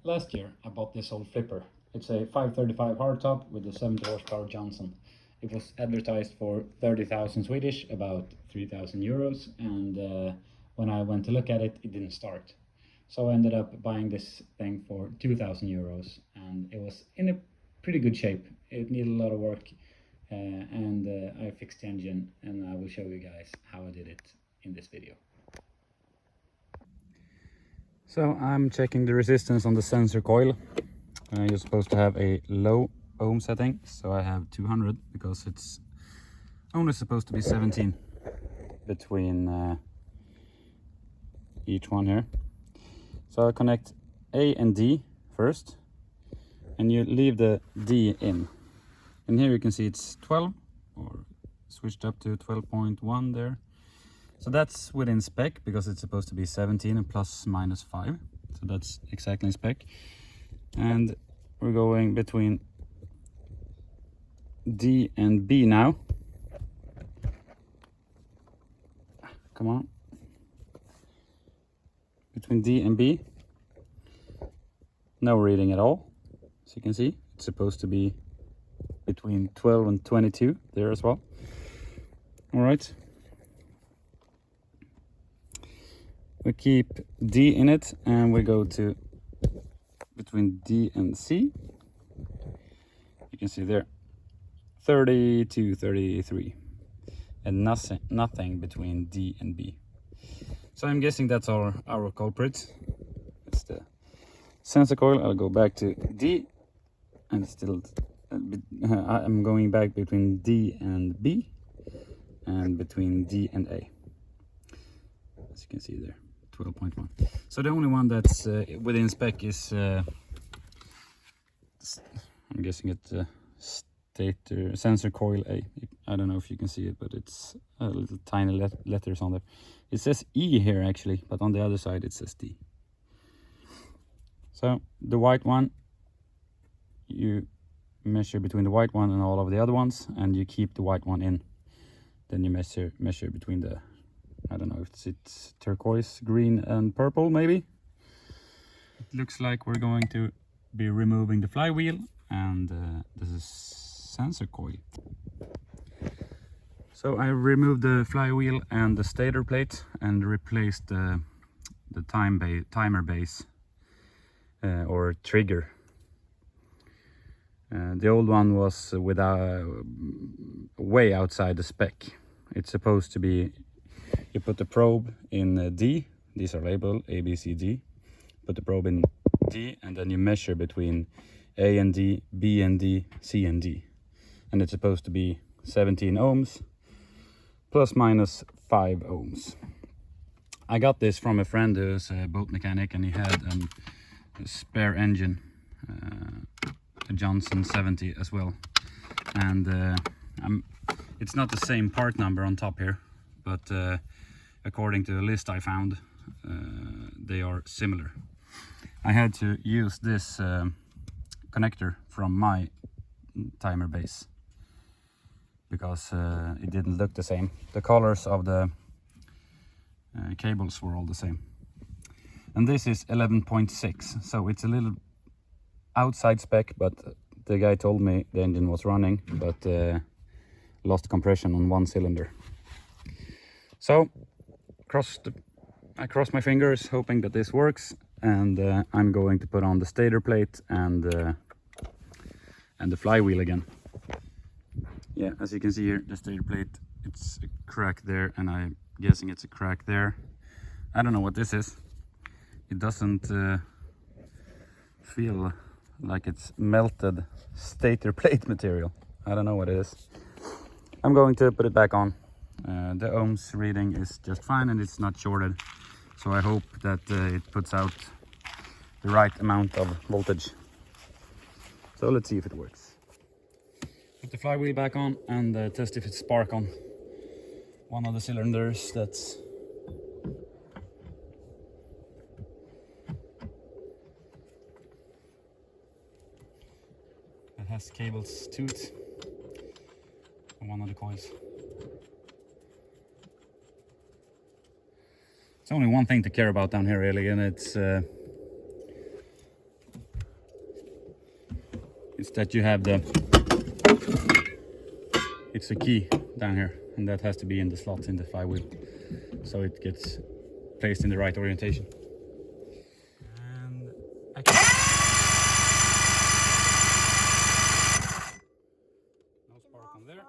Last year I bought this old flipper. It's a 535 hardtop with a 70 horsepower Johnson. It was advertised for 30,000 Swedish, about 3,000 euros, and when I went to look at it, it didn't start. So I ended up buying this thing for 2,000 euros, and it was in a pretty good shape. It needed a lot of work, and I fixed the engine, and I will show you guys how I did it in this video. So I'm checking the resistance on the sensor coil. You're supposed to have a low ohm setting, so I have 200 because it's only supposed to be 17 between each one here. So I connect A and D first, and you leave the D in. And here you can see it's 12, or switched up to 12.1 there. So that's within spec because it's supposed to be 17 and plus minus 5. So that's exactly in spec. And we're going between D and B now. Come on. Between D and B. No reading at all. As you can see, it's supposed to be between 12 and 22 there as well. All right. We keep D in it and we go to between D and C. You can see there 30 to 33 and nothing between D and B. So I'm guessing that's our culprit. It's the sensor coil. I'll go back to D and still I'm going back between D and B and between D and A, as you can see there. 12.1. So the only one that's within spec is I'm guessing it's stator sensor coil A. I don't know if you can see it, but it's little tiny letters on there. It says E here actually, but on the other side it says D. So the white one, you measure between the white one and all of the other ones, and you keep the white one in. Then you measure between the, I don't know if it's turquoise, green and purple maybe. It looks like we're going to be removing the flywheel, and this is sensor coil. So I removed the flywheel and the stator plate and replaced the timer base or trigger. The old one was way outside the spec. It's supposed to be, you put the probe in D, these are labeled A, B, C, D. Put the probe in D and then you measure between A and D, B and D, C and D. And it's supposed to be 17 ohms plus minus 5 ohms. I got this from a friend who's a boat mechanic, and he had a spare engine, a Johnson 70 as well. And it's not the same part number on top here, but according to the list I found, they are similar. I had to use this connector from my timer base because it didn't look the same. The colors of the cables were all the same. And this is 11.6, so it's a little outside spec, but the guy told me the engine was running, but lost compression on one cylinder. So I crossed my fingers hoping that this works, and I'm going to put on the stator plate and the flywheel again. Yeah, as you can see here, the stator plate, it's a crack there, and I'm guessing it's a crack there. I don't know what this is. It doesn't feel like it's melted stator plate material. I don't know what it is. I'm going to put it back on. The ohms reading is just fine and it's not shorted. So I hope that it puts out the right amount of voltage. So let's see if it works. Put the flywheel back on and test if it's spark on one of the cylinders. That has cables to it on one of the coils. It's only one thing to care about down here really, and it's is that you have it's a key down here, and that has to be in the slot in the flywheel, so it gets placed in the right orientation. And no spark on there.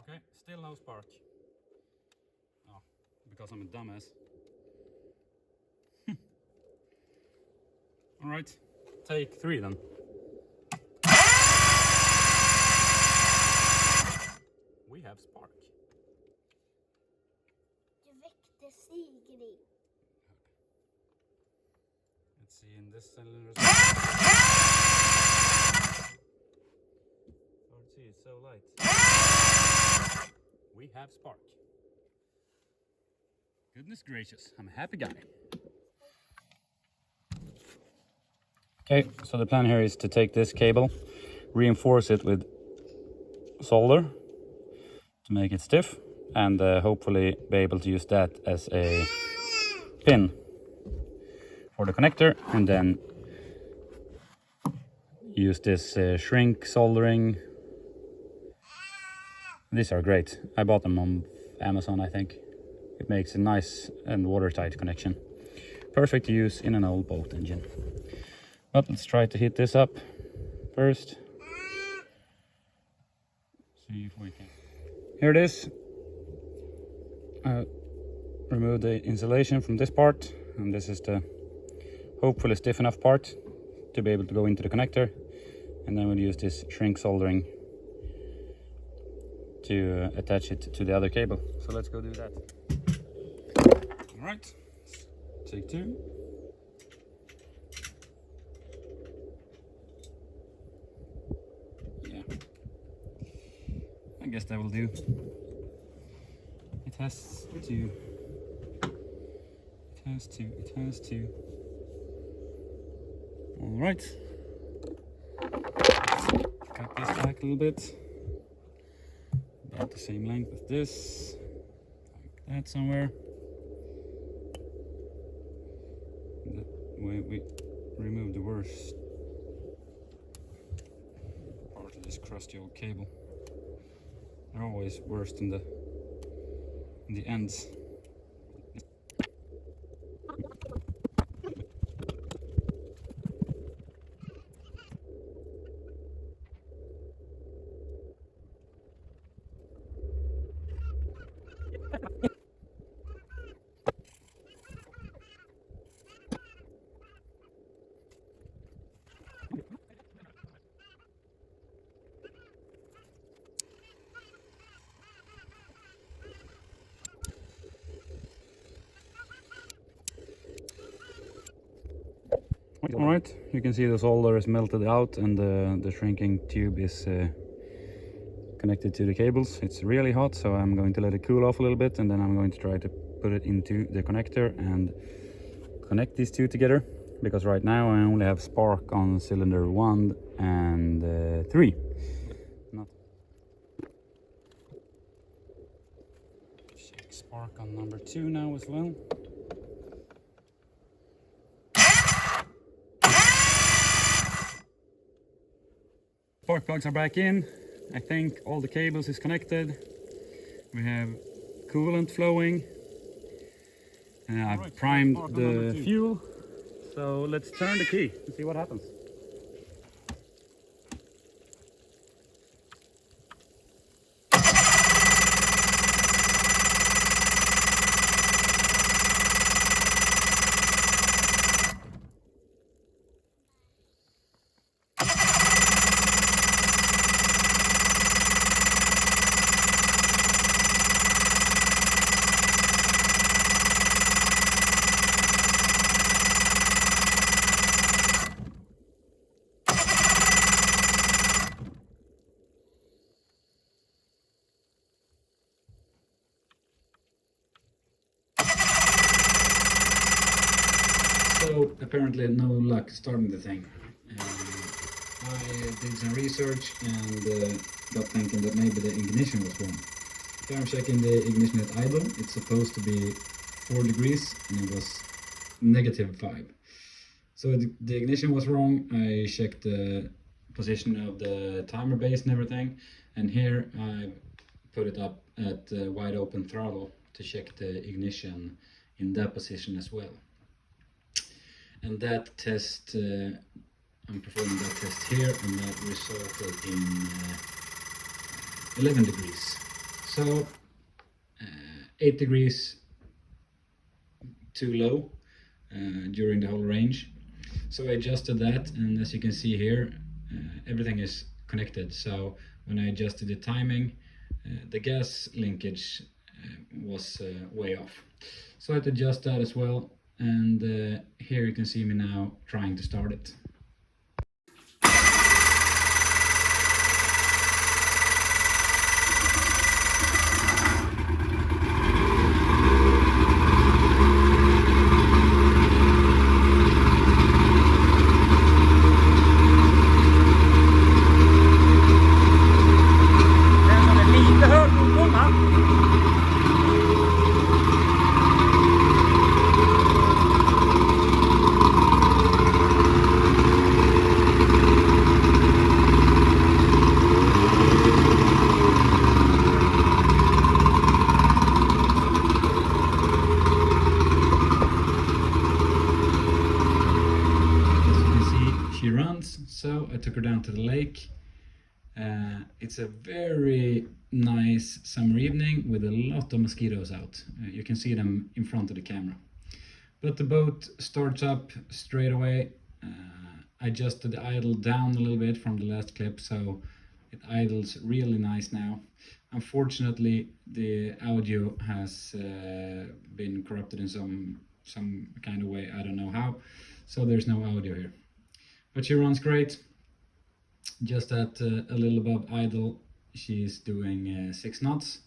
Okay, still no spark. Oh, because I'm a dumbass. Alright, take 3 then. We have spark. Let's see in this cylinder. Hard to see, it's so light. We have spark. Goodness gracious, I'm a happy guy. Okay, so the plan here is to take this cable, reinforce it with solder to make it stiff, and hopefully be able to use that as a pin for the connector, and then use this shrink soldering. These are great. I bought them on Amazon, I think. It makes a nice and watertight connection. Perfect to use in an old boat engine. But let's try to heat this up first. See if we can. Here it is. Remove the insulation from this part, and this is the hopefully stiff enough part to be able to go into the connector, and then we'll use this shrink soldering to attach it to the other cable. So let's go do that. All right, take 2. Yeah, I guess that will do. It has to. It has to. All right. Cut this back a little bit. About the same length as this. Like that somewhere. That way we remove the worst part of this crusty old cable. They're always worst in the ends. Alright, you can see the solder is melted out, and the shrinking tube is connected to the cables. It's really hot, so I'm going to let it cool off a little bit, and then I'm going to try to put it into the connector and connect these two together, because right now I only have spark on cylinder 1 and 3. Check spark on number 2 now as well. Spark plugs are back in. I think all the cables is connected. We have coolant flowing. I've primed the fuel. So let's turn the key and see what happens. So apparently no luck starting the thing. I did some research and got thinking that maybe the ignition was wrong. Here I'm checking the ignition at idle. It's supposed to be 4 degrees and it was -5. So the ignition was wrong. I checked the position of the timer base and everything, and here I put it up at wide open throttle to check the ignition in that position as well. And that test, I'm performing that test here, and that resulted in 11 degrees. So 8 degrees too low during the whole range. So I adjusted that, and as you can see here, everything is connected. So when I adjusted the timing, the gas linkage was way off. So I had to adjust that as well, and here you can see me now trying to start it. She runs, so I took her down to the lake. It's a very nice summer evening with a lot of mosquitoes out. You can see them in front of the camera. But the boat starts up straight away. I adjusted the idle down a little bit from the last clip, so it idles really nice now. Unfortunately, the audio has been corrupted in some kind of way, I don't know how, so there's no audio here. But she runs great. Just at a little above idle, she's doing 6 knots.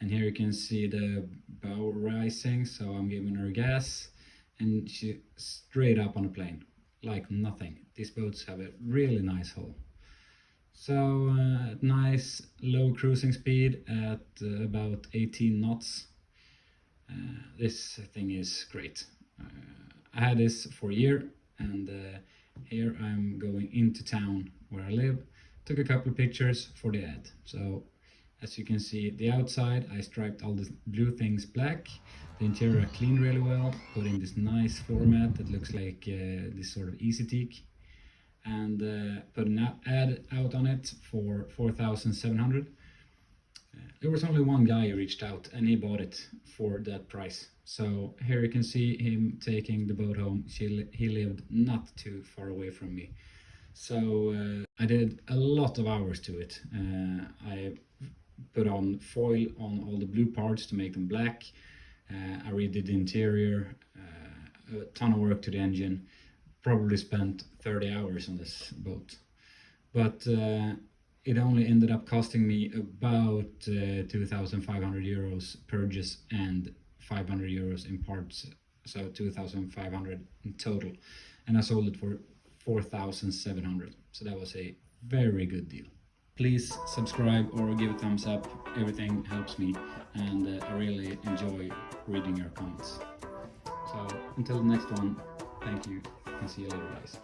And here you can see the bow rising, so I'm giving her gas. And she's straight up on a plane, like nothing. These boats have a really nice hull. So nice low cruising speed at about 18 knots. This thing is great. I had this for a year, and here I'm going into town where I live. Took a couple of pictures for the ad. So as you can see, the outside I striped all the blue things black. The interior I cleaned really well, put in this nice floor mat that looks like this sort of easy teak, and put an ad out on it for 4,700. There was only one guy who reached out and he bought it for that price. So here you can see him taking the boat home. He lived not too far away from me. So I did a lot of hours to it. I put on foil on all the blue parts to make them black. I redid the interior, a ton of work to the engine. Probably spent 30 hours on this boat. But it only ended up costing me about 2,500 euros purchase and 500 euros in parts, so 2,500 in total. And I sold it for 4,700, so that was a very good deal. Please subscribe or give a thumbs up, everything helps me, and I really enjoy reading your comments. So until the next one, thank you and see you later, guys.